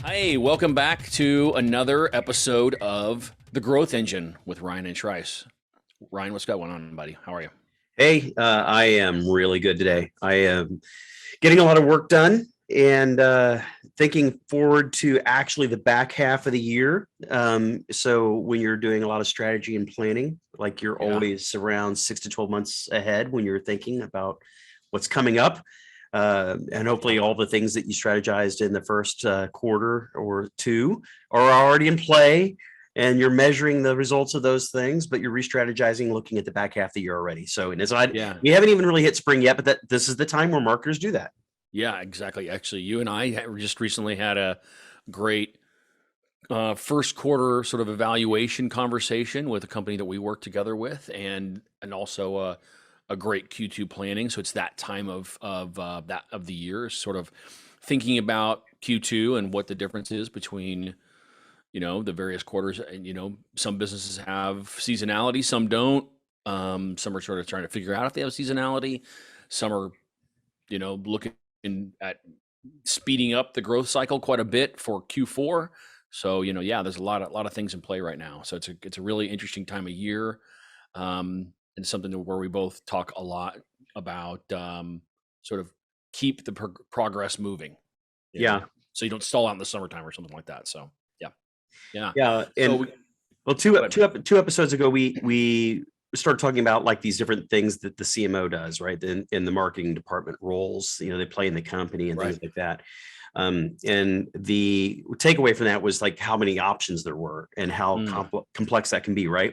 Hey, welcome back to another episode of The Growth Engine with Ryan and Trice. Ryan, what's going on, buddy? How are you? Hey, I am really good today. I am getting a lot of work done and thinking forward to actually the back half of the year. So when you're doing a lot of strategy and planning, like you're Yeah. always around 6 to 12 months ahead when you're thinking about what's coming up. And hopefully all the things that you strategized in the first quarter or two are already in play and you're measuring the results of those things, but you're re-strategizing looking at the back half of the year already. So, and it's not, Yeah. we haven't even really hit spring yet, but this is the time where marketers do that. Yeah, exactly. Actually, you and I just recently had a great first quarter sort of evaluation conversation with a company that we work together with, and also a great Q2 planning. So it's that time of the year, sort of thinking about Q2 and what the difference is between the various quarters. And some businesses have seasonality, some don't. Some are sort of trying to figure out if they have seasonality. Some are looking at speeding up the growth cycle quite a bit for Q4. So yeah, there's a lot of things in play right now. So it's a really interesting time of year, and something where we both talk a lot about, sort of keep the progress moving. Yeah. So you don't stall out in the summertime or something like that. So yeah. Yeah. So And well, two, go ahead. two episodes ago, we started talking about like these different things that the CMO does, right? In the marketing department roles, they play in the company and things like that. And the takeaway from that was like how many options there were and how complex that can be, right?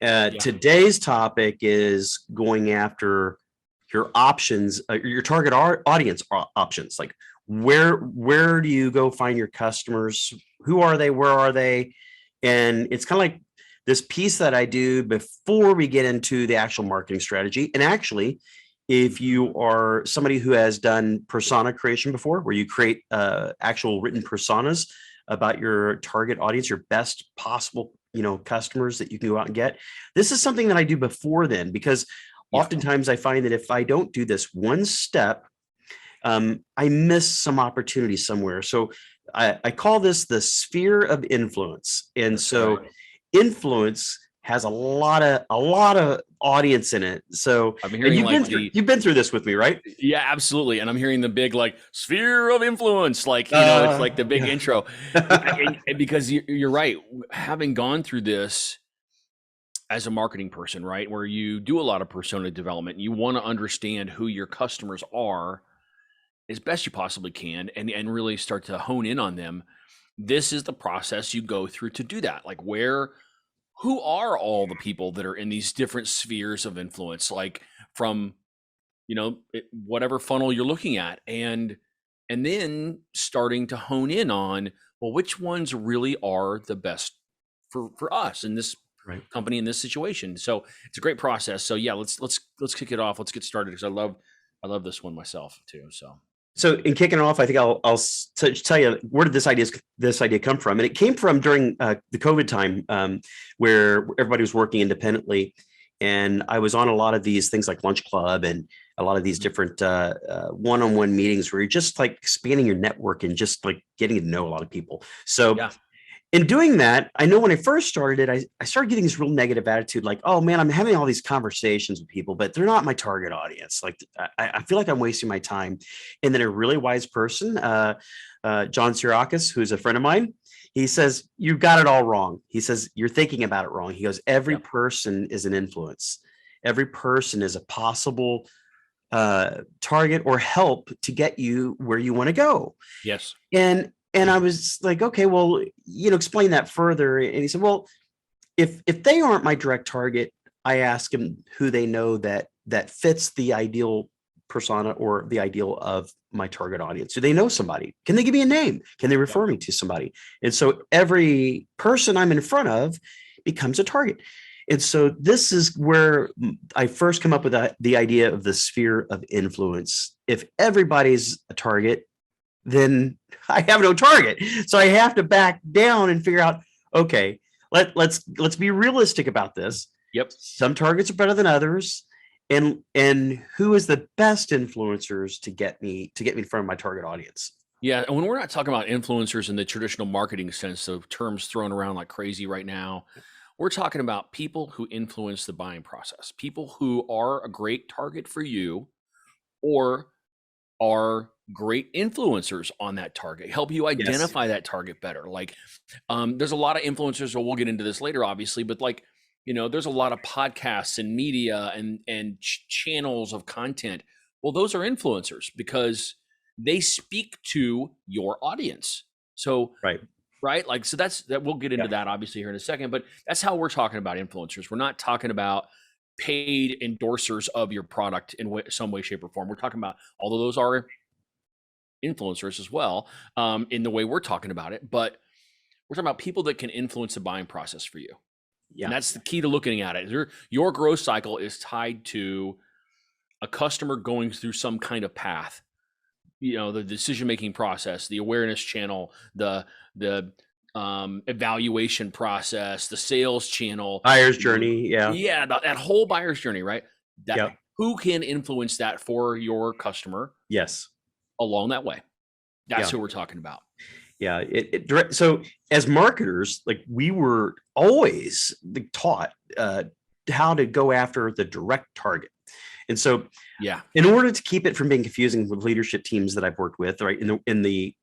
Today's topic is going after your options, your target audience options. Like where do you go find your customers? Who are they? Where are they? And it's kind of like this piece that I do before we get into the actual marketing strategy. And actually, if you are somebody who has done persona creation before, where you create actual written personas about your target audience, your best possible, customers that you can go out and get. This is something that I do before then, because oftentimes I find that if I don't do this one step, I miss some opportunity somewhere. So I call this the sphere of influence. And That's so right. influence has a lot of audience in it. So I'm and hearing you've been through this with me, right? Yeah, absolutely. And I'm hearing the big sphere of influence, it's like the big intro. And because you're right, having gone through this as a marketing person, right, where you do a lot of persona development, you want to understand who your customers are as best you possibly can, and really start to hone in on them. This is the process you go through to do that. Like who are all the people that are in these different spheres of influence, like from whatever funnel you're looking at, and then starting to hone in on, well, which ones really are the best for us in this company, in this situation. So it's a great process. So yeah, let's kick it off. Let's get started, because I love this one myself too. So in kicking it off, I think I'll tell you, where did this idea come from? And it came from during the COVID time, where everybody was working independently. And I was on a lot of these things like Lunch Club and a lot of these different one-on-one meetings where you're just like expanding your network and just like getting to know a lot of people. So in doing that, I know when I first started it, I started getting this real negative attitude, like, oh man, I'm having all these conversations with people, but they're not my target audience. Like I feel like I'm wasting my time. And then a really wise person, John Sirakis, who's a friend of mine, he says, you got it all wrong. He says, you're thinking about it wrong. He goes, every person is an influence. Every person is a possible target or help to get you where you want to go. Yes. And I was like, okay, well, explain that further. And he said, well, if they aren't my direct target, I ask them who they know that fits the ideal persona or the ideal of my target audience. Do they know somebody? Can they give me a name? Can they refer me to somebody? And so every person I'm in front of becomes a target. And so this is where I first come up with the idea of the sphere of influence. If everybody's a target, then I have no target. So I have to back down and figure out, okay, let's be realistic about this. Yep. Some targets are better than others. And who is the best influencers to get me in front of my target audience? Yeah, and when we're not talking about influencers in the traditional marketing sense, of terms thrown around like crazy right now, we're talking about people who influence the buying process, people who are a great target for you or are great influencers on that target, help you Yes. identify that target better. Like, there's a lot of influencers, so we'll get into this later, obviously, but like, there's a lot of podcasts and media and channels of content. Well, those are influencers because they speak to your audience. So, Right. right, like, so that we'll get into Yeah. that obviously here in a second, but that's how we're talking about influencers. We're not talking about paid endorsers of your product in some way, shape, or form. We're talking about, although those are influencers as well, in the way we're talking about it, but we're talking about people that can influence the buying process for you. And Yeah. that's the key to looking at it. Your growth cycle is tied to a customer going through some kind of path, the decision-making process, the awareness channel, the evaluation process, the sales channel, Buyer's journey. Yeah. yeah, that whole buyer's journey, right? That Yeah. who can influence that for your customer Yes. along that way. That's Yeah. who we're talking about. Yeah. So as marketers, like we were always taught how to go after the direct target. And so Yeah. in order to keep it from being confusing with leadership teams that I've worked with, right, in the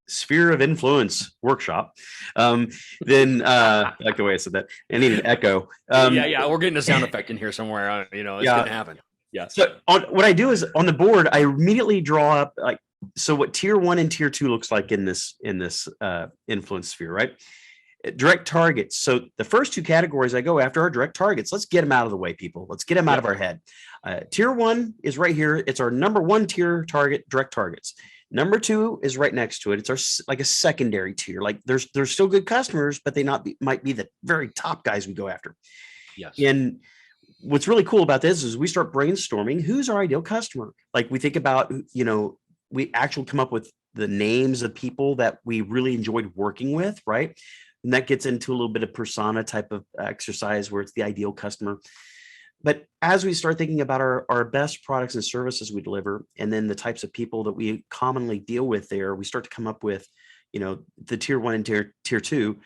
sphere of influence workshop, then I like the way I said that. I need an echo. Yeah. We're getting a sound effect in here somewhere. It's Yeah. gonna happen. Yeah. So what I do is on the board, I immediately draw up like, so what tier 1 and tier 2 looks like in this influence sphere, right? Direct targets. So the first two categories I go after are direct targets. Let's get them out of the way, people. Let's get them out of our head. Tier 1 is right here. It's our number 1 tier target, direct targets. Number 2 is right next to it. It's our like a secondary tier. Like there's still good customers, but they might be the very top guys we go after. Yes. And what's really cool about this is we start brainstorming who's our ideal customer. Like we think about, we actually come up with the names of people that we really enjoyed working with, right? And that gets into a little bit of persona type of exercise where it's the ideal customer. But as we start thinking about our best products and services we deliver, and then the types of people that we commonly deal with there, we start to come up with, the tier 1 and tier 2.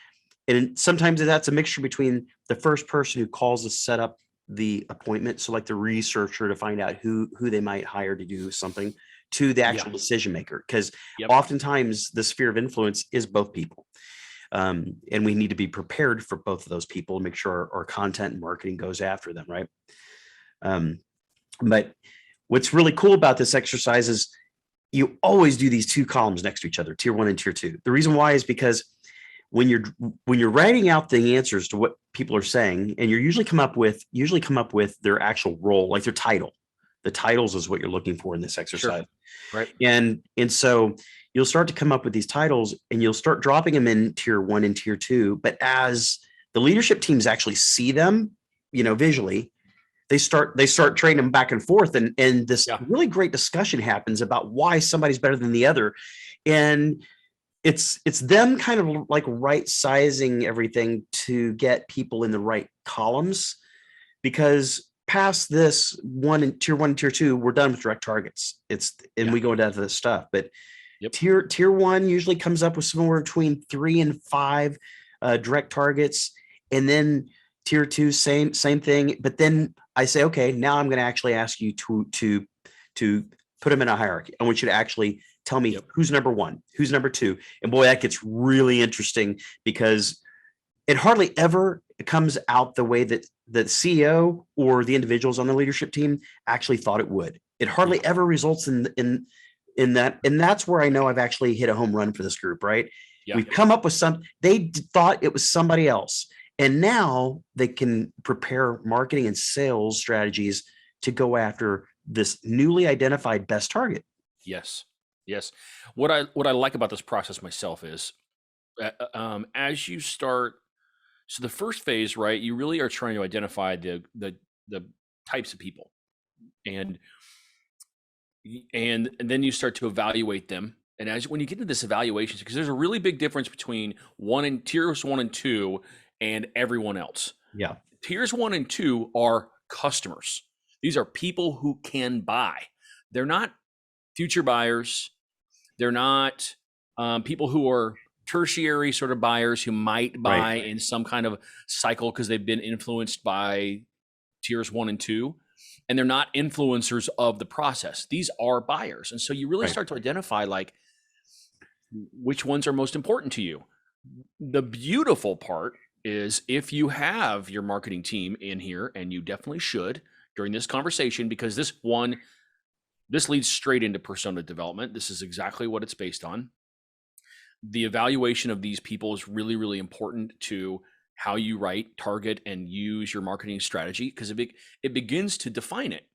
And sometimes that's a mixture between the first person who calls to set up the appointment, so like the researcher to find out who they might hire to do something, to the actual decision maker, because oftentimes the sphere of influence is both people. And we need to be prepared for both of those people and make sure our content and marketing goes after them, right? But what's really cool about this exercise is you always do these two columns next to each other, tier 1 and tier 2. The reason why is because when you're writing out the answers to what people are saying, and you usually come up with their actual role, like their title. The titles is what you're looking for in this exercise. Sure. Right. And so you'll start to come up with these titles and you'll start dropping them in tier 1 and tier 2. But as the leadership teams actually see them, visually, they start trading them back and forth. And this really great discussion happens about why somebody's better than the other. And it's them kind of like right sizing everything to get people in the right columns, because past this tier 1 and tier 2, we're done with direct targets. We go into this stuff, but tier 1 usually comes up with somewhere between 3 and 5 direct targets. And then tier 2, same thing. But then I say, okay, now I'm going to actually ask you to put them in a hierarchy. I want you to actually tell me who's number 1, who's number 2. And boy, that gets really interesting, because it hardly ever comes out the way that the CEO or the individuals on the leadership team actually thought it would. It hardly ever results in that. And that's where I know I've actually hit a home run for this group, right? We've come up with they thought it was somebody else. And now they can prepare marketing and sales strategies to go after this newly identified best target. Yes. What I like about this process myself is, as you start, so the first phase, right, you really are trying to identify the types of people, and then you start to evaluate them. And when you get into this evaluation, because there's a really big difference between tiers 1 and 2 and everyone else. Yeah. Tiers 1 and 2 are customers. These are people who can buy. They're not future buyers. They're not people who are tertiary sort of buyers who might buy in some kind of cycle because they've been influenced by tiers 1 and 2, and they're not influencers of the process. These are buyers. And so you really start to identify like which ones are most important to you. The beautiful part is if you have your marketing team in here, and you definitely should during this conversation, because this leads straight into persona development. This is exactly what it's based on. The evaluation of these people is really, really important to how you write, target, and use your marketing strategy, because it begins to define it.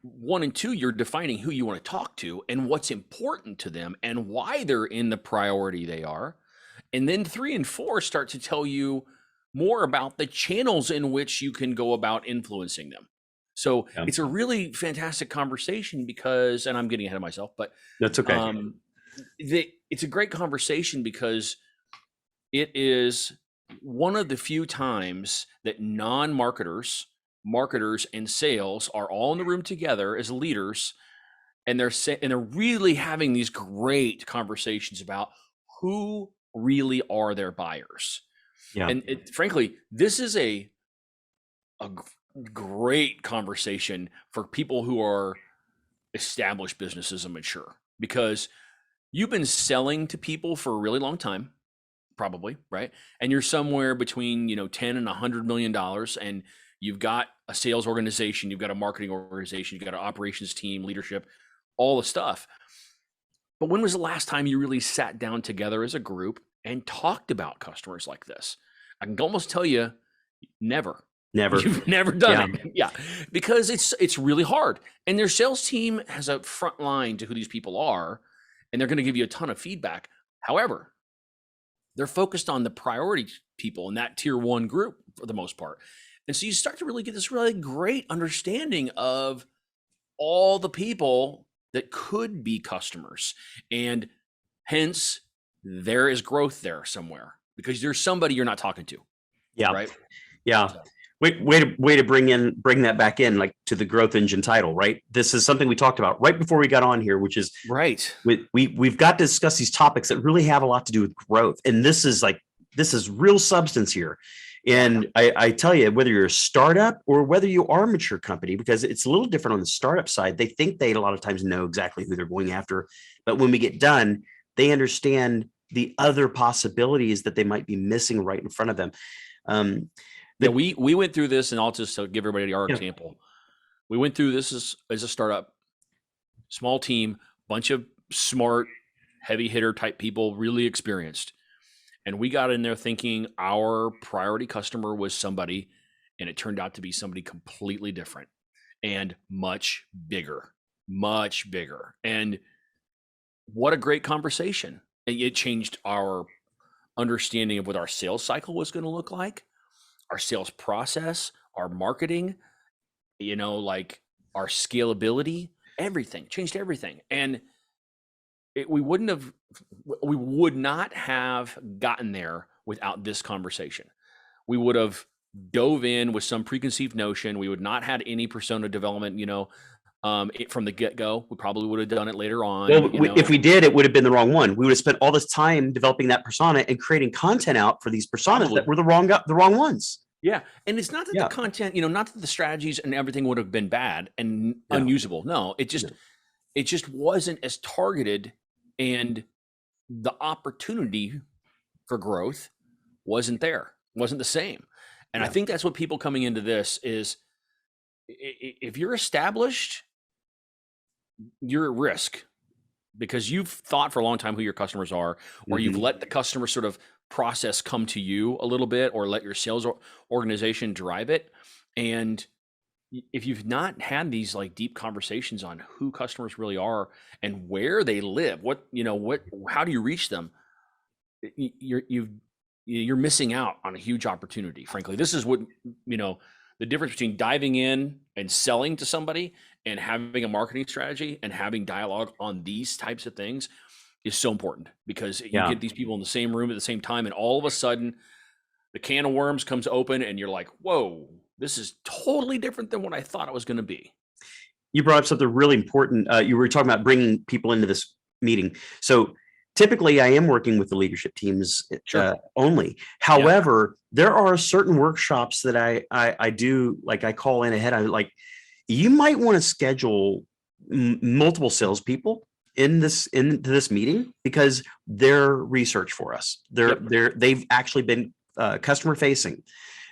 1 and 2, you're defining who you want to talk to and what's important to them and why they're in the priority they are. And then 3 and 4 start to tell you more about the channels in which you can go about influencing them. So it's a really fantastic conversation because, and I'm getting ahead of myself, but that's okay. It's a great conversation because it is one of the few times that non-marketers, marketers, and sales are all in the room together as leaders, and they're really having these great conversations about who really are their buyers. And frankly, this is a great conversation for people who are established businesses and mature, because you've been selling to people for a really long time, probably, right? And you're somewhere between, 10 and $100 million, and you've got a sales organization, you've got a marketing organization, you've got an operations team, leadership, all the stuff. But when was the last time you really sat down together as a group and talked about customers like this? I can almost tell you, never. You've never done it. Yeah. Because it's really hard. And their sales team has a front line to who these people are, and they're going to give you a ton of feedback. However, they're focused on the priority people in that tier 1 group for the most part. And so you start to really get this really great understanding of all the people that could be customers. And hence, there is growth there somewhere because there's somebody you're not talking to. Yeah. Right. Yeah. So. Way to bring that back in, like, to the growth engine title, right? This is something we talked about right before we got on here, which is we've got to discuss these topics that really have a lot to do with growth. And this is real substance here. And I tell you, whether you're a startup or whether you are a mature company, because it's a little different on the startup side, they think they a lot of times know exactly who they're going after. But when we get done, they understand the other possibilities that they might be missing right in front of them. We went through this, and I'll just give everybody our example. We went through this as a startup, small team, bunch of smart, heavy hitter type people, really experienced. And we got in there thinking our priority customer was somebody, and it turned out to be somebody completely different and much bigger. And what a great conversation. And it changed our understanding of what our sales cycle was going to look like, our sales process, our marketing, like our scalability, everything, changed everything. And we would not have gotten there without this conversation. We would have dove in with some preconceived notion. We would not had any persona development, from the get-go. We probably would have done it later on. Well, if we did, it would have been the wrong one. We would have spent all this time developing that persona and creating content out for these personas that were the wrong ones. Yeah. And it's not that the content, not that the strategies and everything would have been bad and unusable. No, it just wasn't as targeted, and the opportunity for growth wasn't the same. And I think that's what people coming into this is, if you're established, you're at risk because you've thought for a long time who your customers are, or you've let the customer sort of process come to you a little bit, or let your sales organization drive it. And if you've not had these like deep conversations on who customers really are and where they live, how do you reach them? You're missing out on a huge opportunity. Frankly, this is what, the difference between diving in and selling to somebody and having a marketing strategy and having dialogue on these types of things is so important, because you get these people in the same room at the same time, and all of a sudden the can of worms comes open and you're like, whoa, this is totally different than what I thought it was going to be. You brought up something really important. You were talking about bringing people into this meeting. So typically I am working with the leadership teams Sure. only. Yeah. However, there are certain workshops that I do, like I call in ahead. I like, you might want to schedule multiple salespeople into this meeting because they're research for us. They've actually been customer facing.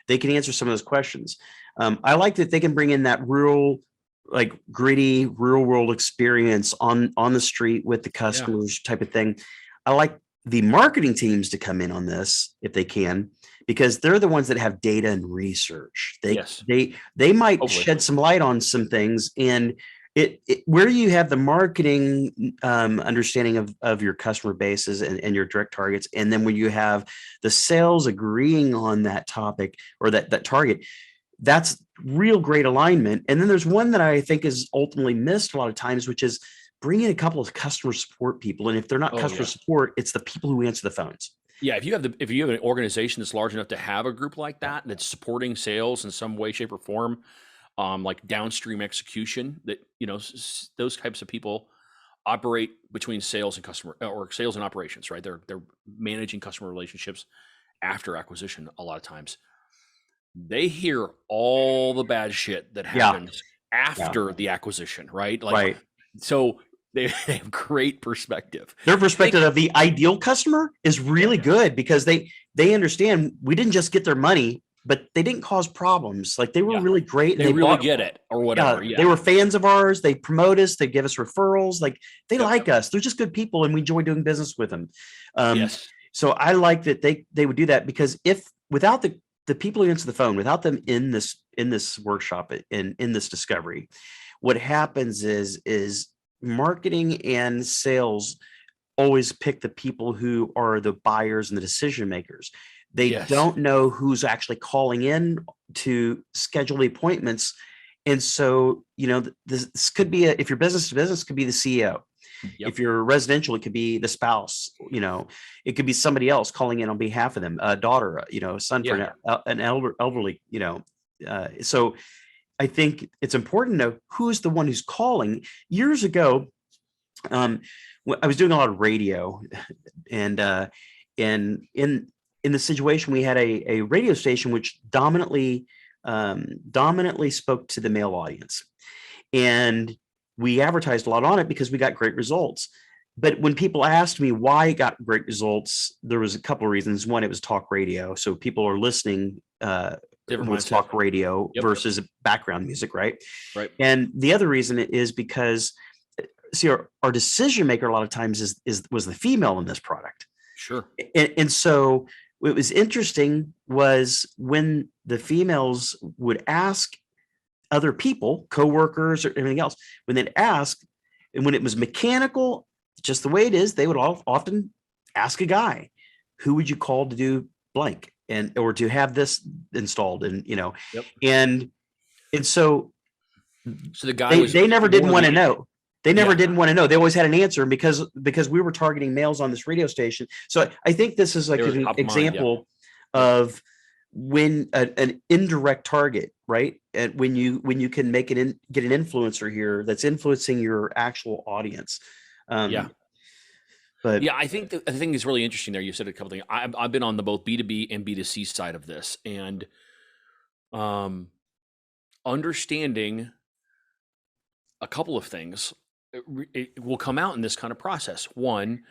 They can answer some of those questions. I like that they can bring in that real, like gritty, real world experience on the street with the customers type of thing. I like the marketing teams to come in on this if they can, because they're the ones that have data and research. They might Hopefully. shed some light on some things, and where you have the marketing understanding of your customer bases and your direct targets, and then when you have the sales agreeing on that topic or that target, that's real great alignment. And then there's one that I think is ultimately missed a lot of times, which is bring in a couple of customer support people. And if they're not customer support, it's the people who answer the phones. Yeah, if you have an organization that's large enough to have a group like that that's supporting sales in some way, shape, or form, like downstream execution, that those types of people operate between sales and customer, or sales and operations, right? They're managing customer relationships after acquisition. A lot of times, they hear all the bad shit that happens after the acquisition, right? Like, so they have great perspective. Their perspective of the ideal customer is really good because they understand we didn't just get their money, but they didn't cause problems. Like they were really great. They really get it or whatever. They were fans of ours. They promote us. They give us referrals. Like they like us. They're just good people, and we enjoy doing business with them. So I like that they would do that, because if without the people who answer the phone, without them in this workshop, in this discovery, what happens is marketing and sales always pick the people who are the buyers and the decision makers. They don't know who's actually calling in to schedule the appointments. And so, this could be if you're business to business, could be the CEO. If you're residential, it could be the spouse, it could be somebody else calling in on behalf of them, a daughter, a son for an elderly, so I think it's important to know who's the one who's calling. Years ago, I was doing a lot of radio, and in the situation, we had a radio station which dominantly spoke to the male audience, and we advertised a lot on it because we got great results. But when people asked me why it got great results, there was a couple of reasons. One, it was talk radio, so people are listening with talk radio versus background music, right? And the other reason is because, see, our decision maker a lot of times was the female in this product. Sure. And so what was interesting was when the females would ask other people, coworkers or anything else, when they'd ask, and when it was mechanical, just the way it is, they would often ask a guy, who would you call to do blank, or to have this installed, and and so the guy they never didn't want to know. They never didn't want to know. They always had an answer because we were targeting males on this radio station. So I think this is like an example of when an indirect target, right? And when you can make get an influencer here that's influencing your actual audience. But I think the thing is really interesting there. You said a couple things. I've been on the both B2B and B2C side of this, and understanding a couple of things, it will come out in this kind of process. One,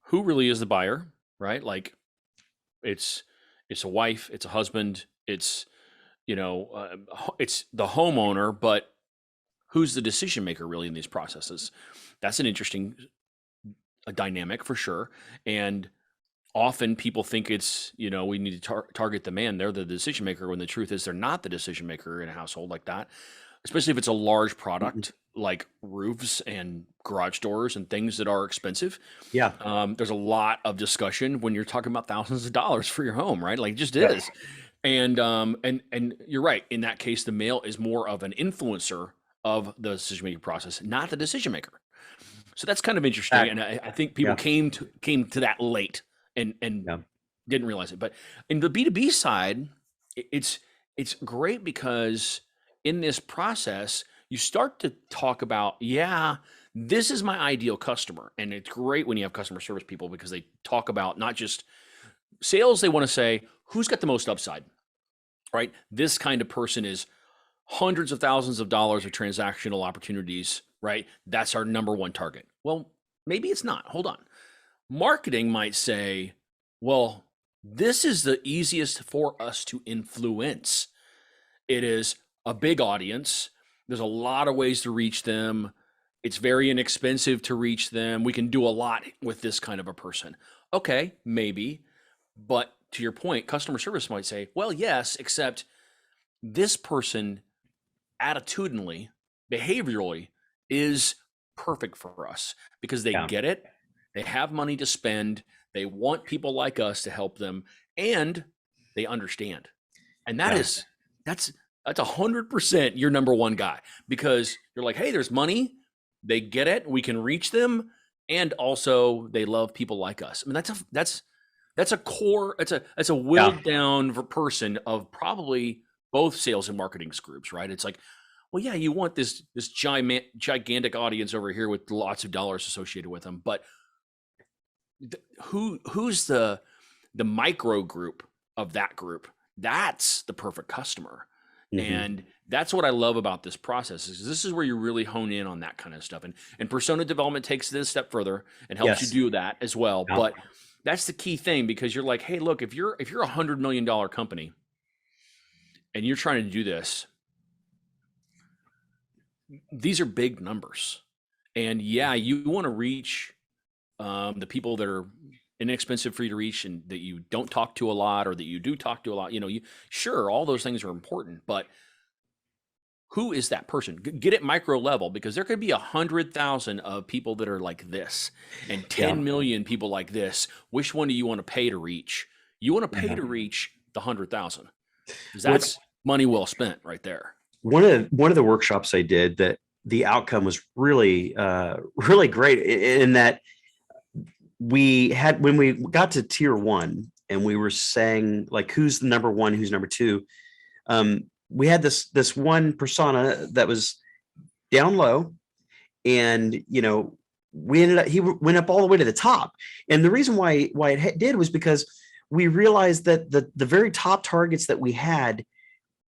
who really is the buyer, right? Like it's a wife, it's a husband, it's it's the homeowner, but who's the decision maker really in these processes? That's an interesting dynamic for sure. And often people think it's, we need to target the man. They're the decision maker, when the truth is they're not the decision maker in a household like that, especially if it's a large product like roofs and garage doors and things that are expensive. There's a lot of discussion when you're talking about thousands of dollars for your home, right? Like it just is. And you're right. In that case, the male is more of an influencer of the decision-making process, not the decision maker. So that's kind of interesting. And I think people came to that late and didn't realize it. But in the B2B side, it's great because in this process, you start to talk about, this is my ideal customer. And it's great when you have customer service people because they talk about not just sales, they want to say, who's got the most upside, right? This kind of person is hundreds of thousands of dollars of transactional opportunities, right? That's our number one target. Well, maybe it's not. Hold on. Marketing might say, well, this is the easiest for us to influence. It is a big audience. There's a lot of ways to reach them. It's very inexpensive to reach them. We can do a lot with this kind of a person. Okay, maybe. But to your point, customer service might say, well, yes, except this person attitudinally, behaviorally is perfect for us because they Yeah. get it. They have money to spend. They want people like us to help them, and they understand. And Yeah. that's 100% your number one guy because you're like, hey, there's money. They get it. We can reach them, and also they love people like us. I mean, that's a core. It's a willed down person of probably both sales and marketing groups, right? It's like, well, yeah, you want this gigantic audience over here with lots of dollars associated with them, but who's the micro group of that group? That's the perfect customer. Mm-hmm. And that's what I love about this process is this is where you really hone in on that kind of stuff. And persona development takes this step further and helps you do that as well. Yeah. But that's the key thing because you're like, hey, look, if you're $100 million company and you're trying to do this, these are big numbers. And yeah, you want to reach the people that are inexpensive for you to reach and that you don't talk to a lot or that you do talk to a lot. Sure, all those things are important, but who is that person? Get it micro level because there could be 100,000 of people that are like this and 10 million people like this. Which one do you want to pay to reach? You want to pay to reach the 100,000 because that's money well spent right there. One of the workshops I did that the outcome was really, really great in that we had, when we got to tier one and we were saying like, who's the number one, who's number two. We had this one persona that was down low and, he went up all the way to the top. And the reason why it did was because we realized that the very top targets that we had,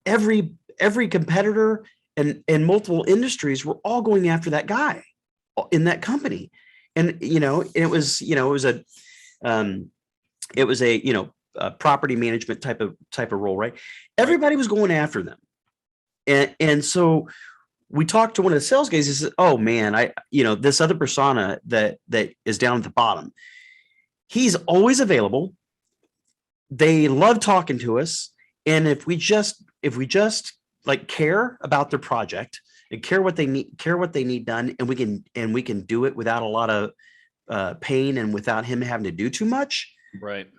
every competitor and multiple industries were all going after that guy in that company. And, it was a property management type of role, right? Everybody was going after them. And so we talked to one of the sales guys. He said, oh man, this other persona that is down at the bottom, he's always available. They love talking to us. And if we just like care about their project and care what they need done, and we can do it without a lot of pain and without him having to do too much. Right.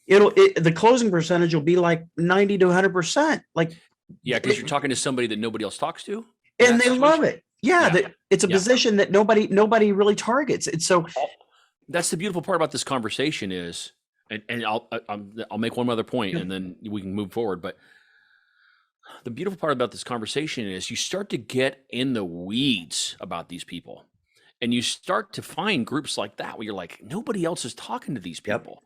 The closing percentage will be like 90 to 100%. Like, yeah, because you're talking to somebody that nobody else talks to, and they love it. Yeah, it's a position that nobody really targets. And so that's the beautiful part about this conversation is, and I'll make one other point, and then we can move forward. But the beautiful part about this conversation is you start to get in the weeds about these people, and you start to find groups like that where you're like, nobody else is talking to these people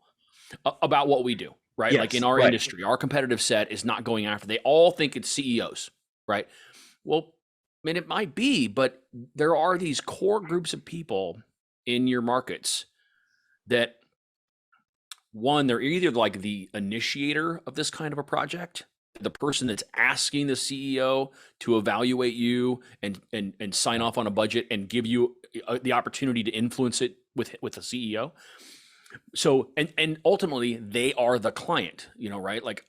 about what we do, right? Yes, like in our industry, our competitive set is not going after, they all think it's CEOs, right? Well, I mean, it might be, but there are these core groups of people in your markets that, one, they're either like the initiator of this kind of a project, the person that's asking the CEO to evaluate you and sign off on a budget and give you the opportunity to influence it with the CEO. So, and ultimately they are the client, right? Like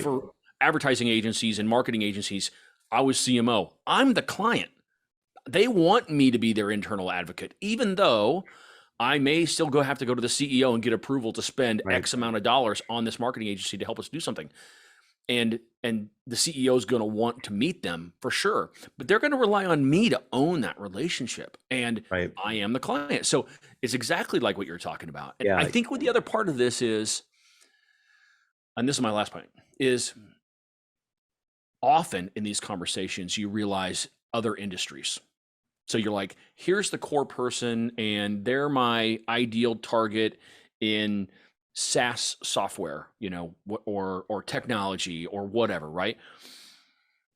for advertising agencies and marketing agencies, I was CMO. I'm the client. They want me to be their internal advocate, even though I may still have to go to the CEO and get approval to spend X amount of dollars on this marketing agency to help us do something. And the CEO is going to want to meet them for sure, but they're going to rely on me to own that relationship. And I am the client. So it's exactly like what you're talking about. And I think what the other part of this is, and this is my last point, is often in these conversations, you realize other industries. So you're like, here's the core person, and they're my ideal target in SaaS software, or technology or whatever, right?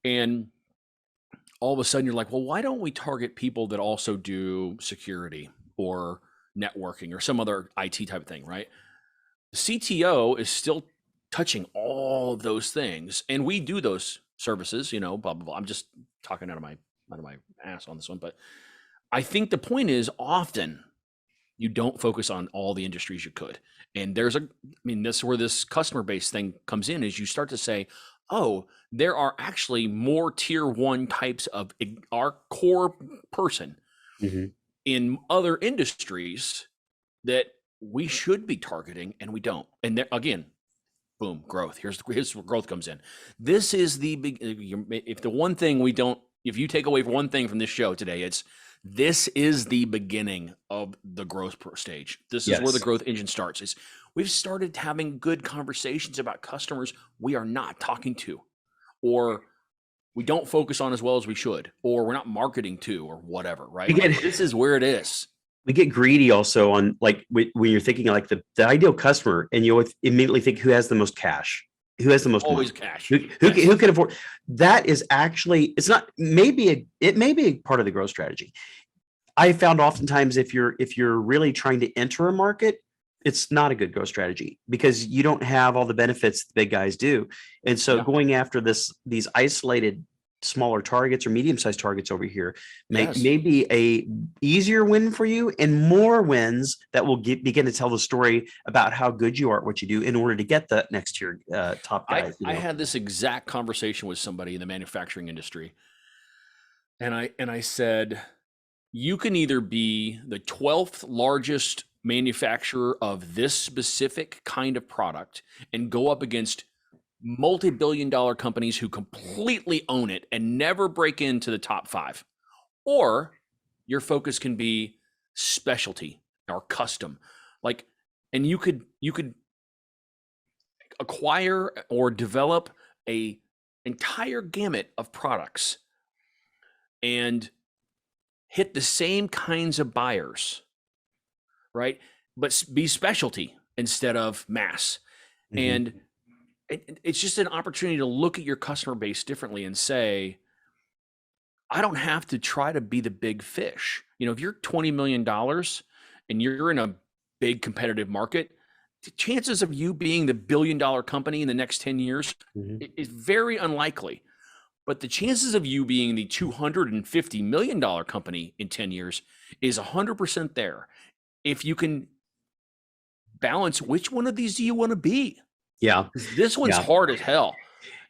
And all of a sudden you're like, well, why don't we target people that also do security or networking or some other IT type of thing, right? The CTO is still touching all of those things, and we do those services, blah blah blah. I'm just talking out of my ass on this one, but I think the point is often you don't focus on all the industries you could. And this is where this customer base thing comes in, is you start to say, oh, there are actually more tier one types of our core person Mhm. in other industries that we should be targeting, and we don't. And there, again, boom, growth. Here's where growth comes in. This is the big, if the one thing we don't, if you take away one thing from this show today, it's this is the beginning of the growth stage. This is where the Yes. growth engine starts. Is we've started having good conversations about customers we are not talking to, or we don't focus on as well as we should, or we're not marketing to, or whatever, We right? get Like this is where it is. we get greedy also on like when you're thinking like the ideal customer, and you immediately think who has the most cash, who has the most money, Always cash. who Yes. who can afford. That is actually, it's not, it may be a part of the growth strategy. I found oftentimes if you're really trying to enter a market, it's not a good growth strategy because you don't have all the benefits the big guys do. And so Yeah. going after these isolated smaller targets or medium-sized targets over here Yes. may be a easier win for you, and more wins that will begin to tell the story about how good you are at what you do in order to get the next tier top guys. I had this exact conversation with somebody in the manufacturing industry, and I said, you can either be the 12th largest manufacturer of this specific kind of product and go up against multi-billion-dollar companies who completely own it and never break into the top 5, or your focus can be specialty or custom, like, and you could acquire or develop a entire gamut of products and hit the same kinds of buyers, right? But be specialty instead of mass. Mhm. And it's just an opportunity to look at your customer base differently and say, I don't have to try to be the big fish. If you're $20 million and you're in a big competitive market, the chances of you being the billion-dollar company in the next 10 years Mhm. is very unlikely. But the chances of you being the $250 million company in 10 years is 100% there. If you can balance, which one of these do you want to be? Yeah. This one's Yeah. hard as hell.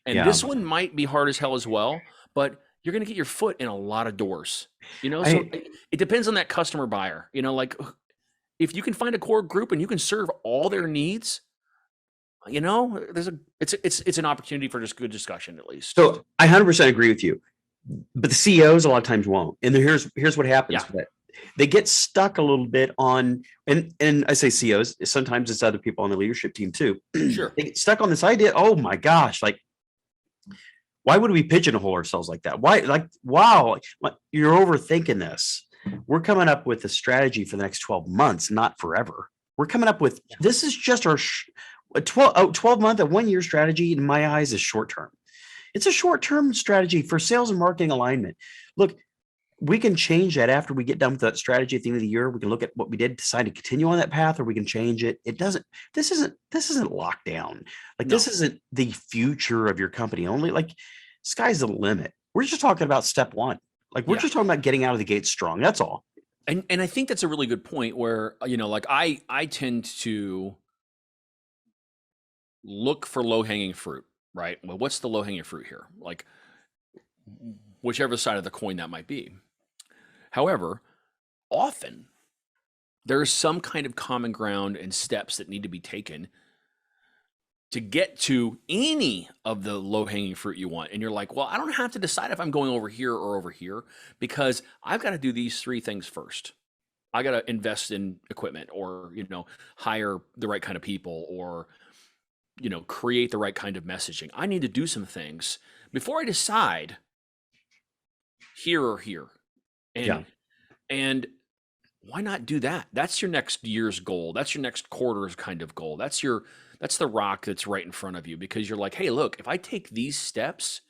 And Yeah. this one might be hard as hell as well, but you're going to get your foot in a lot of doors. So I it depends on that customer buyer. Like if you can find a core group and you can serve all their needs, it's an opportunity for just good discussion at least. So I 100% agree with you, but the CEOs a lot of times won't. And here's what happens Yeah. with it. They get stuck a little bit on, and I say CEOs, sometimes it's other people on the leadership team too. Sure. They get stuck on this idea. Oh my gosh, like, why would we pigeonhole ourselves like that? Why, like, wow, like, you're overthinking this. We're coming up with a strategy for the next 12 months, not forever. We're coming up with, this is just our a 12 month, a 1 year strategy in my eyes is short term. It's a short-term strategy for sales and marketing alignment. Look, we can change that after we get done with that strategy at the end of the year. We can look at what we did, decide to continue on that path, or we can change it. This isn't locked down. Like, No. this isn't the future of your company. Only, like, sky's the limit. We're just talking about step one. Like, we're Yeah. just talking about getting out of the gate strong. That's all. And I think that's a really good point where, like I tend to look for low-hanging fruit, right? Well, what's the low-hanging fruit here? Like whichever side of the coin that might be. However, often there's some kind of common ground and steps that need to be taken to get to any of the low-hanging fruit you want. And you're like, well, I don't have to decide if I'm going over here or over here because I've got to do these 3 things first. I got to invest in equipment, or, hire the right kind of people, or, create the right kind of messaging. I need to do some things before I decide here or here. And Yeah. And why not do that? That's your next year's goal. That's your next quarter's kind of goal. That's the rock that's right in front of you, because you're like, hey, look, if I take these steps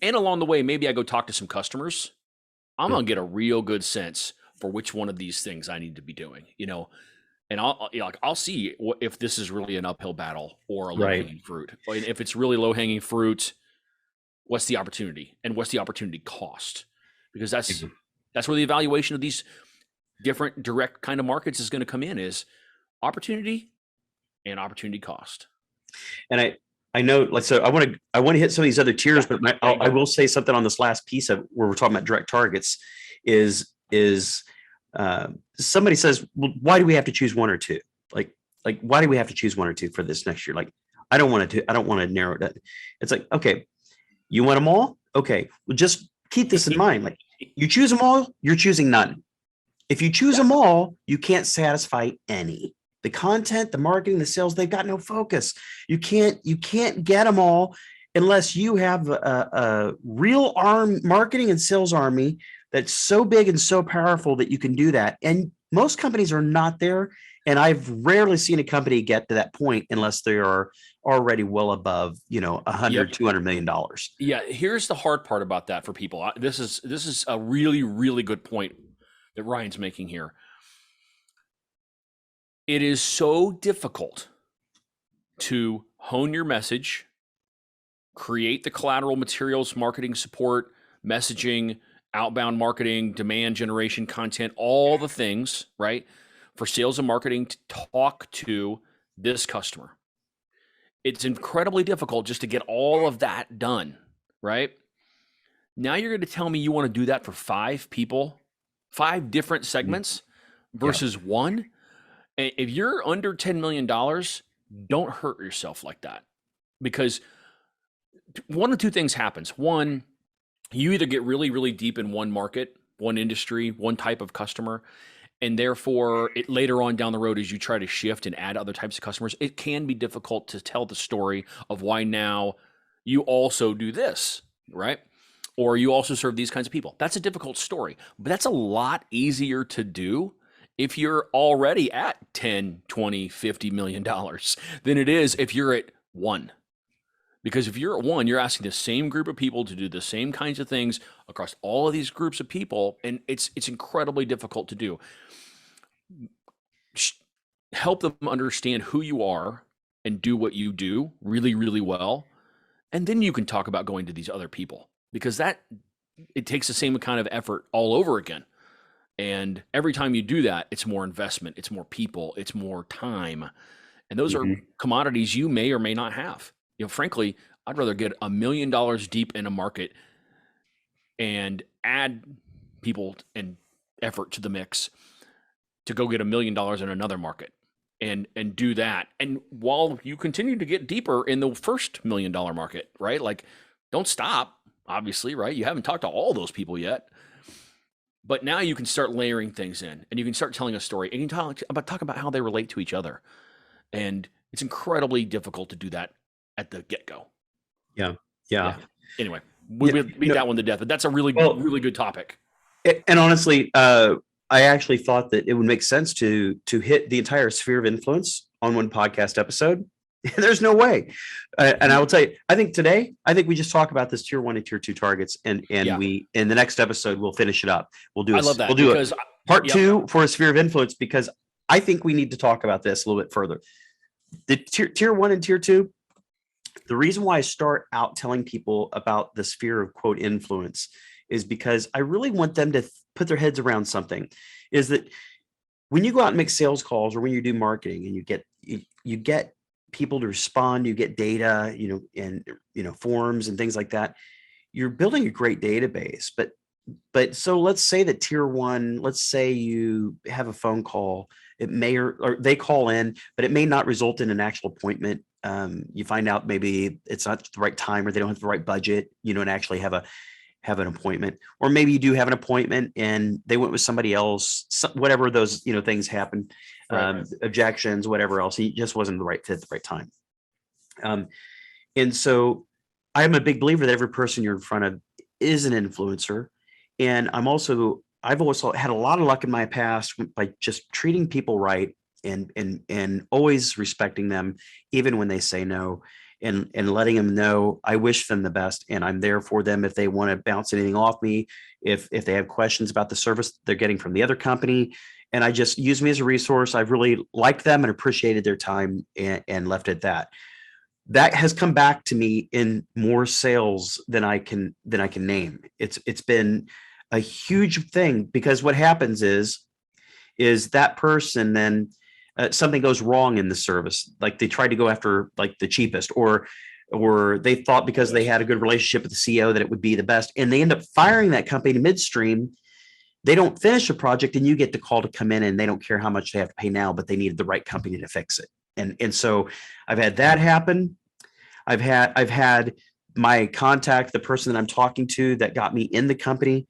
and along the way, maybe I go talk to some customers, I'm gonna get a real good sense for which one of these things I need to be doing, and I'll see if this is really an uphill battle or a low Right. hanging fruit. And if it's really low hanging fruit, what's the opportunity and what's the opportunity cost? Because that's where the evaluation of these different direct kind of markets is going to come in, is opportunity and opportunity cost. And I know, like, so I want to hit some of these other tiers, but I will say something on this last piece of where we're talking about direct targets is somebody says, well, why do we have to choose one or two? Like, why do we have to choose one or two for this next year? Like, I don't want to narrow it down. It's like, okay, you want them all? Okay, well, just keep this in mind. Like, you choose them all, you're choosing none. If you choose them all, you can't satisfy any. The content, the marketing, the sales, they've got no focus. You can't get them all unless you have a real marketing and sales army that's so big and so powerful that you can do that. And most companies are not there. And I've rarely seen a company get to that point unless they are already well above, $100-200 million. Yeah. Here's the hard part about that for people. This is a really, really good point that Ryan's making here. It is so difficult to hone your message, create the collateral materials, marketing support, messaging, outbound marketing, demand generation, content, all the things, right? For sales and marketing to talk to this customer. It's incredibly difficult just to get all of that done, right? Now you're going to tell me you want to do that for 5 people, 5 different segments versus one. If you're under $10 million, don't hurt yourself like that, because one of two things happens. One, you either get really, really deep in one market, one industry, one type of customer, and therefore later on down the road, as you try to shift and add other types of customers, it can be difficult to tell the story of why now you also do this, right? Or you also serve these kinds of people. That's a difficult story, but that's a lot easier to do if you're already at 10, 20, $50 million than it is if you're at 1. Because if you're at 1, you're asking the same group of people to do the same kinds of things across all of these groups of people, and it's incredibly difficult to do. Help them understand who you are and do what you do really, really well, and then you can talk about going to these other people, because it takes the same kind of effort all over again. And every time you do that, it's more investment, it's more people, it's more time. And those are commodities you may or may not have. Frankly, I'd rather get $1 million deep in a market and add people and effort to the mix to go get $1 million in another market and do that. And while you continue to get deeper in the first $1 million market, right? Like, don't stop, obviously, right? You haven't talked to all those people yet. But now you can start layering things in, and you can start telling a story, and you can talk about how they relate to each other. And it's incredibly difficult to do that at the get-go. Yeah. Anyway, we beat that one to death, but that's a really good topic. And honestly, I actually thought that it would make sense to hit the entire sphere of influence on one podcast episode. There's no way. And I will tell you, I think we just talk about this tier 1 and tier 2 targets, and we, in the next episode, we'll finish it up. We'll do a part 2 for a sphere of influence, because I think we need to talk about this a little bit further. The tier 1 and tier 2, the reason why I start out telling people about the sphere of quote influence is because I really want them to put their heads around something. Is that when you go out and make sales calls, or when you do marketing and you get people to respond, you get data, and forms and things like that, you're building a great database. But so let's say that tier 1, let's say you have a phone call, it may, or they call in, but it may not result in an actual appointment. You find out maybe it's not the right time, or they don't have the right budget, and actually have an appointment. Or maybe you do have an appointment and they went with somebody else, whatever those, things happen, objections, whatever else. He just wasn't the right fit at the right time. And so I'm a big believer that every person you're in front of is an influencer. And I'm also I've also had a lot of luck in my past by just treating people right and always respecting them, even when they say no, and letting them know I wish them the best and I'm there for them if they want to bounce anything off me, if they have questions about the service they're getting from the other company. And I just use me as a resource. I've really liked them and appreciated their time and left it at that. That has come back to me in more sales than I can name. It's been a huge thing because what happens is that person then something goes wrong in the service, like they tried to go after like the cheapest, or they thought because they had a good relationship with the CEO that it would be the best, and they end up firing that company midstream. They don't finish a project, and you get the call to come in, and they don't care how much they have to pay now, but they needed the right company to fix it. And so I've had that happen. I've had my contact, the person that I'm talking to that got me in the company,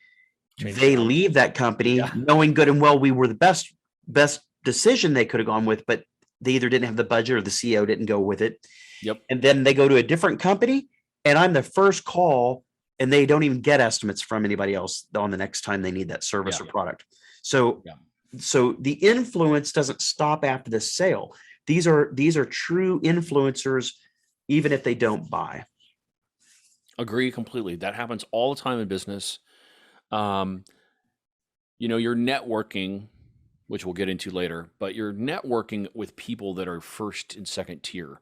they leave that company knowing good and well we were the best decision they could have gone with, but they either didn't have the budget or the CEO didn't go with it. Yep. And then they go to a different company, and I'm the first call, and they don't even get estimates from anybody else on the next time they need that service or product. So the influence doesn't stop after the sale. These are true influencers, even if they don't buy. Agree completely. That happens all the time in business. You're networking, which we'll get into later, but you're networking with people that are first and second tier.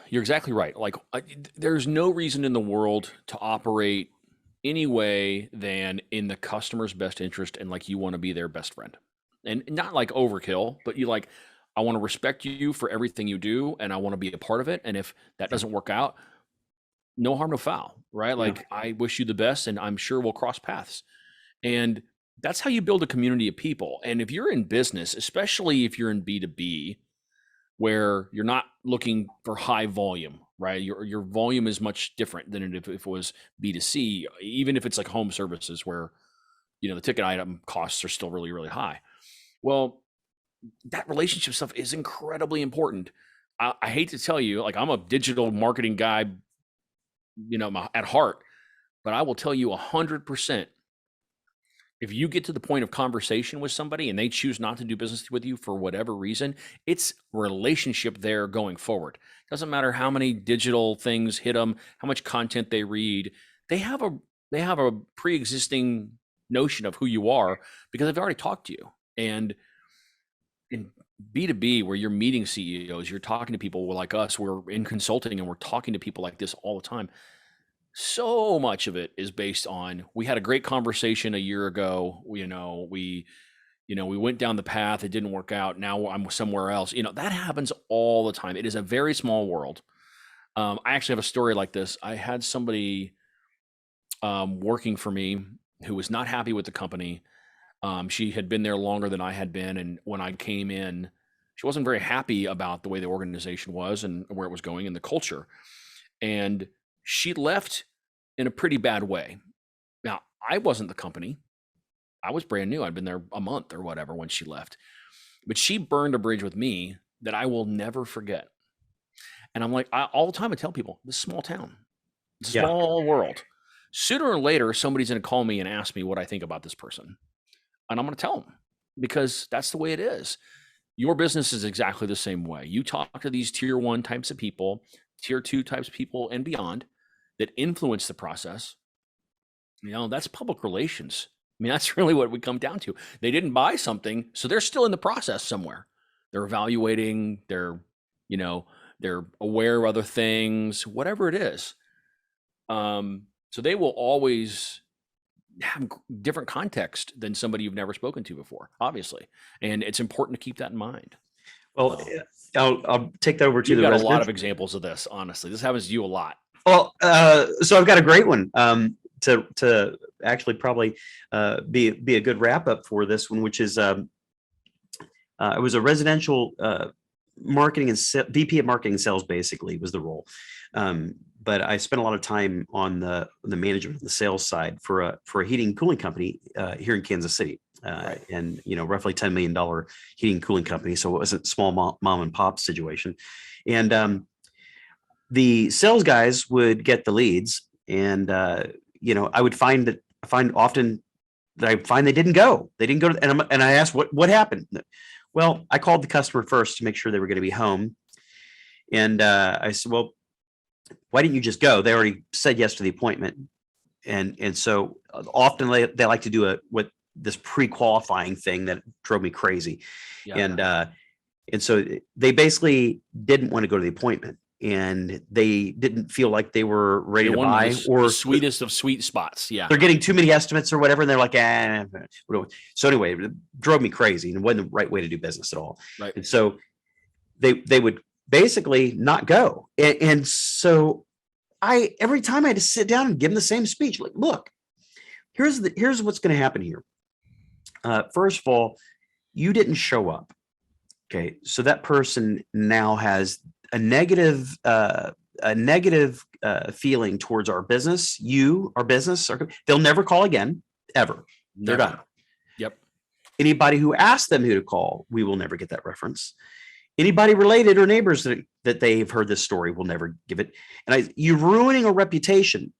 You're exactly right. Like, there's no reason in the world to operate any way than in the customer's best interest, and like you want to be their best friend, and not like overkill, but you like, I want to respect you for everything you do, and I want to be a part of it. And if that doesn't work out, no harm, no foul, right? Like, I wish you the best, and I'm sure we'll cross paths. And that's how you build a community of people. And if you're in business, especially if you're in B2B, where you're not looking for high volume, right? Your volume is much different than if it was B2C, even if it's like home services where, the ticket item costs are still really, really high. Well, that relationship stuff is incredibly important. I hate to tell you, like, I'm a digital marketing guy, at heart, but I will tell you 100%, if you get to the point of conversation with somebody and they choose not to do business with you for whatever reason, it's relationship there going forward. Doesn't matter how many digital things hit them, how much content they read. They have a pre-existing notion of who you are because they've already talked to you. And in B2B, where you're meeting CEOs, you're talking to people like us, we're in consulting and we're talking to people like this all the time. So much of it is based on, we had a great conversation a year ago. We went down the path. It didn't work out. Now I'm somewhere else. That happens all the time. It is a very small world. I actually have a story like this. I had somebody working for me who was not happy with the company. She had been there longer than I had been. And when I came in, she wasn't very happy about the way the organization was and where it was going and the culture. And she left in a pretty bad way. Now, I wasn't the company. I was brand new. I'd been there a month or whatever when she left. But she burned a bridge with me that I will never forget. And I'm like, all the time I tell people, this is a small town. It's a small world. Sooner or later, somebody's going to call me and ask me what I think about this person. And I'm going to tell them, because that's the way it is. Your business is exactly the same way. You talk to these tier 1 types of people, tier 2 types of people, and beyond, that influence the process. That's public relations. I mean, that's really what we come down to. They didn't buy something, so they're still in the process somewhere. They're evaluating, they're aware of other things, whatever it is. So they will always have different context than somebody you've never spoken to before, obviously. And it's important to keep that in mind. Well, I'll take that over to You've the got a lot of examples of this, honestly. This happens to you a lot. Well, so I've got a great one to actually probably be a good wrap up for this one, which is it was a residential marketing and VP of marketing and sales, basically was the role. But I spent a lot of time on the management and the sales side for a heating and cooling company here in Kansas City, and roughly $10 million heating and cooling company. So it wasn't a small mom and pop situation, and the sales guys would get the leads, and I would find often that I find they didn't go. They didn't go to, and I asked what happened. Well, I called the customer first to make sure they were going to be home, and I said, well, why didn't you just go? They already said yes to the appointment, and so often they like to do what this pre-qualifying thing that drove me crazy, Yeah. and so they basically didn't want to go to the appointment, and they didn't feel like they were ready They to wanted buy, the or sweetest of sweet spots. Yeah. they're getting too many estimates or whatever, and they're like, so anyway, it drove me crazy, and it wasn't the right way to do business at all. Right. And so they would basically not go, and so every time I had to sit down and give them the same speech, like, look, here's what's going to happen here. First of all, you didn't show up. Okay, so that person now has a negative feeling towards our business. Our business, they'll never call again, ever. They're done. Yep. Anybody who asks them who to call, we will never get that reference. Anybody related or neighbors that they've heard this story will never give it. And you're ruining a reputation.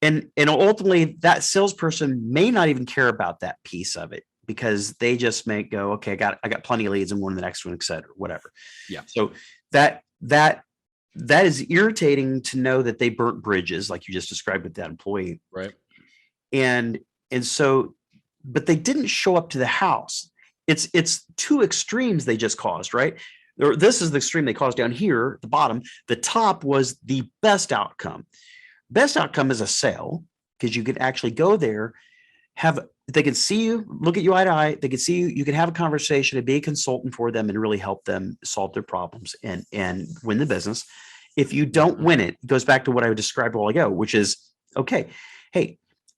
And ultimately, that salesperson may not even care about that piece of it, because they just may go, okay, I got plenty of leads, and one to the next one, et cetera, whatever. Yeah. So that is irritating to know that they burnt bridges, like you just described with that employee. Right. And so, but they didn't show up to the house. It's two extremes they just caused, right? This is the extreme they caused down here at the bottom. The top was the best outcome. Best outcome is a sale, because you can actually go there, they can see you, look at you eye to eye. They can see you. You can have a conversation and be a consultant for them and really help them solve their problems and win the business. If you don't win it, it goes back to what I described a while ago, which is, okay, hey,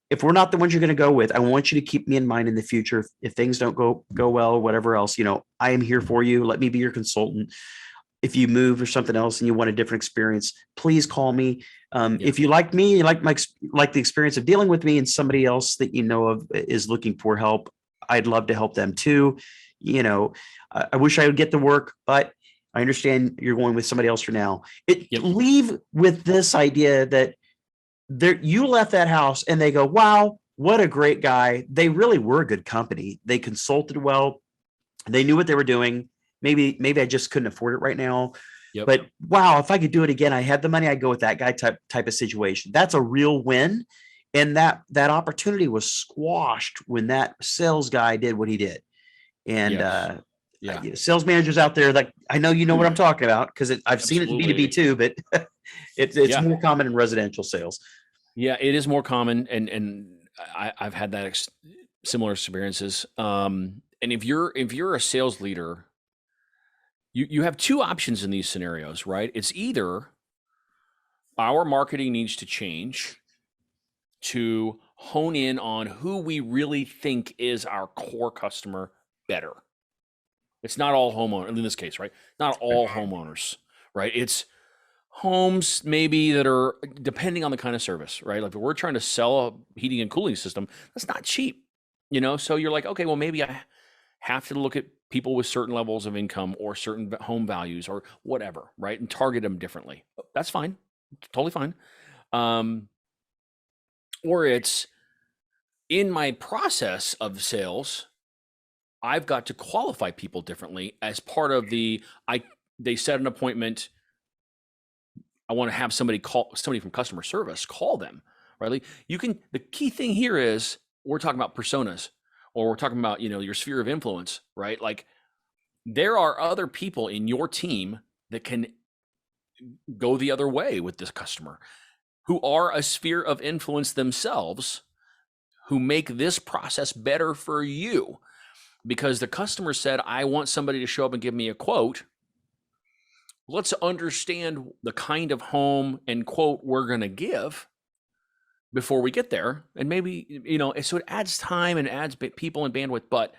if we're not the ones you're going to go with, I want you to keep me in mind in the future. If things don't go well, whatever else, I am here for you. Let me be your consultant. If you move or something else and you want a different experience, please call me. If you like me, you like the experience of dealing with me, and somebody else that you know of is looking for help, I'd love to help them too. I wish I would get the work, but I understand you're going with somebody else for now. Leave with this idea that you left that house and they go, wow, what a great guy. They really were a good company. They consulted well. They knew what they were doing. Maybe I just couldn't afford it right now. Yep. But wow, if I could do it again, I had the money, I'd go with that guy type of situation. That's a real win. And that opportunity was squashed when that sales guy did what he did. And sales managers out there, like, I know you know what I'm talking about, because I've seen it in B2B too, but it's more common in residential sales. Yeah, it is more common, and I've had that similar experiences. And if you're a sales leader, you have two options in these scenarios, right? It's either our marketing needs to change to hone in on who we really think is our core customer better. It's not all homeowners in this case, right? Not all homeowners, right? It's homes maybe that are, depending on the kind of service, right? Like if we're trying to sell a heating and cooling system, that's not cheap, So you're like, okay, well, maybe I have to look at people with certain levels of income or certain home values or whatever, right? And target them differently. That's fine. Totally fine. Or it's in my process of sales, I've got to qualify people differently as part of they set an appointment. I want to have somebody from customer service call them, right? Like the key thing here is we're talking about personas, or we're talking about, your sphere of influence, right? Like there are other people in your team that can go the other way with this customer, who are a sphere of influence themselves, who make this process better for you. Because the customer said, I want somebody to show up and give me a quote. Let's understand the kind of home and quote we're going to give before we get there. And maybe, so it adds time and adds people and bandwidth. But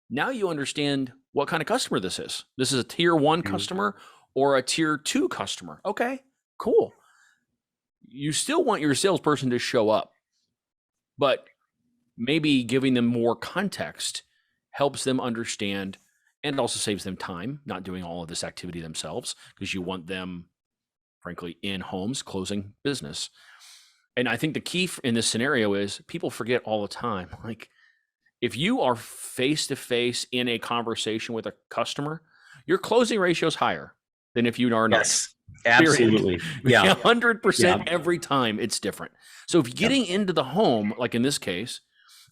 now you understand what kind of customer this is. This is a tier 1 customer or a tier 2 customer. Okay, cool. You still want your salesperson to show up, but maybe giving them more context helps them understand, and also saves them time, not doing all of this activity themselves, because you want them, frankly, in homes closing business. And I think the key in this scenario is people forget all the time, like if you are face to face in a conversation with a customer, your closing ratio is higher than if you are not. Yes, absolutely. Yeah. 100% every time it's different. So if getting into the home, like in this case,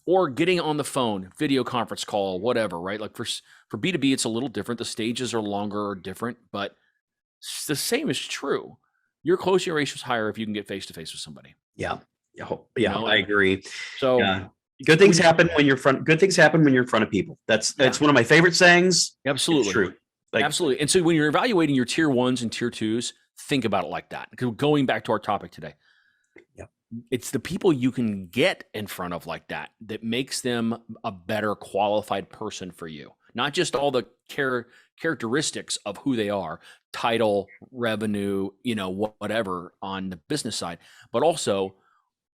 or getting on the phone, video conference call, whatever, right? Like for B2B, it's a little different. The stages are longer or different, but the same is true. Your closing ratio is higher if you can get face to face with somebody. Yeah. Yeah. You know? I agree. So yeah. Good things happen when you're good things happen when you're in front of people. That's one of my favorite sayings. Absolutely. It's true. Absolutely. And so when you're evaluating your tier ones and tier twos, think about it like that. Going back to our topic today. It's the people you can get in front of like that makes them a better qualified person for you. Not just all the characteristics of who they are, title, revenue, whatever on the business side, but also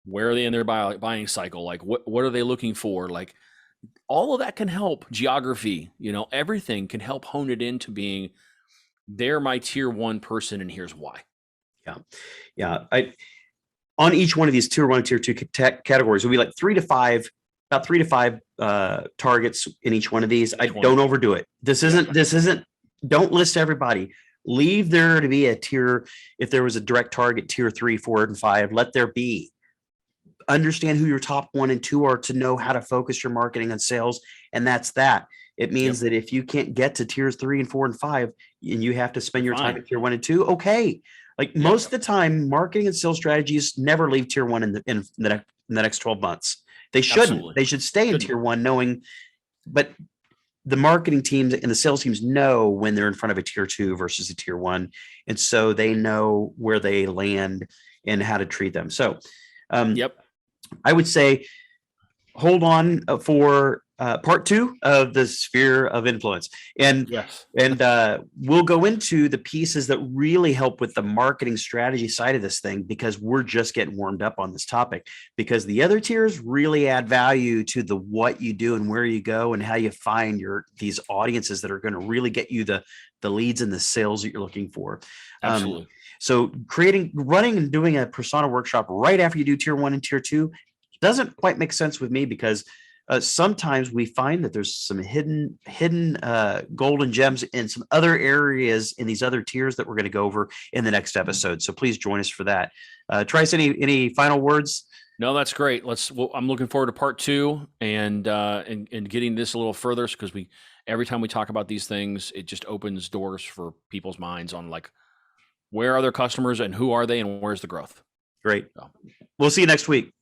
where are they in their buying cycle? Like what are they looking for? Like all of that can help. Geography, everything can help hone it into being they're my tier one person and here's why. Yeah. On each one of these tier one and tier two categories, will be like about 3 to 5 targets in each one of these. Don't overdo it. This isn't, don't list everybody. Leave there to be a tier. If there was a direct target, tier 3, 4, and 5, let there be. Understand who your top 1 and 2 are to know how to focus your marketing and sales. And that's that. It means that if you can't get to tiers 3 and 4 and 5, and you have to spend your time at tier 1 and 2, okay. Like most of the time, marketing and sales strategies never leave tier 1 in the next 12 months. They shouldn't. Absolutely. They should stay in tier 1 knowing, but the marketing teams and the sales teams know when they're in front of a tier 2 versus a tier 1. And so they know where they land and how to treat them. So I would say hold on for part 2 of the sphere of influence. And we'll go into the pieces that really help with the marketing strategy side of this thing, because we're just getting warmed up on this topic, because the other tiers really add value to the what you do and where you go and how you find these audiences that are going to really get you the leads and the sales that you're looking for. Absolutely. So running and doing a persona workshop right after you do tier 1 and tier 2 doesn't quite make sense with me, because sometimes we find that there's some hidden golden gems in some other areas in these other tiers that we're going to go over in the next episode. So please join us for that. Trice, any final words? No, that's great. I'm looking forward to part 2 and getting this a little further, because every time we talk about these things, it just opens doors for people's minds on like, where are their customers and who are they and where's the growth? Great. We'll see you next week.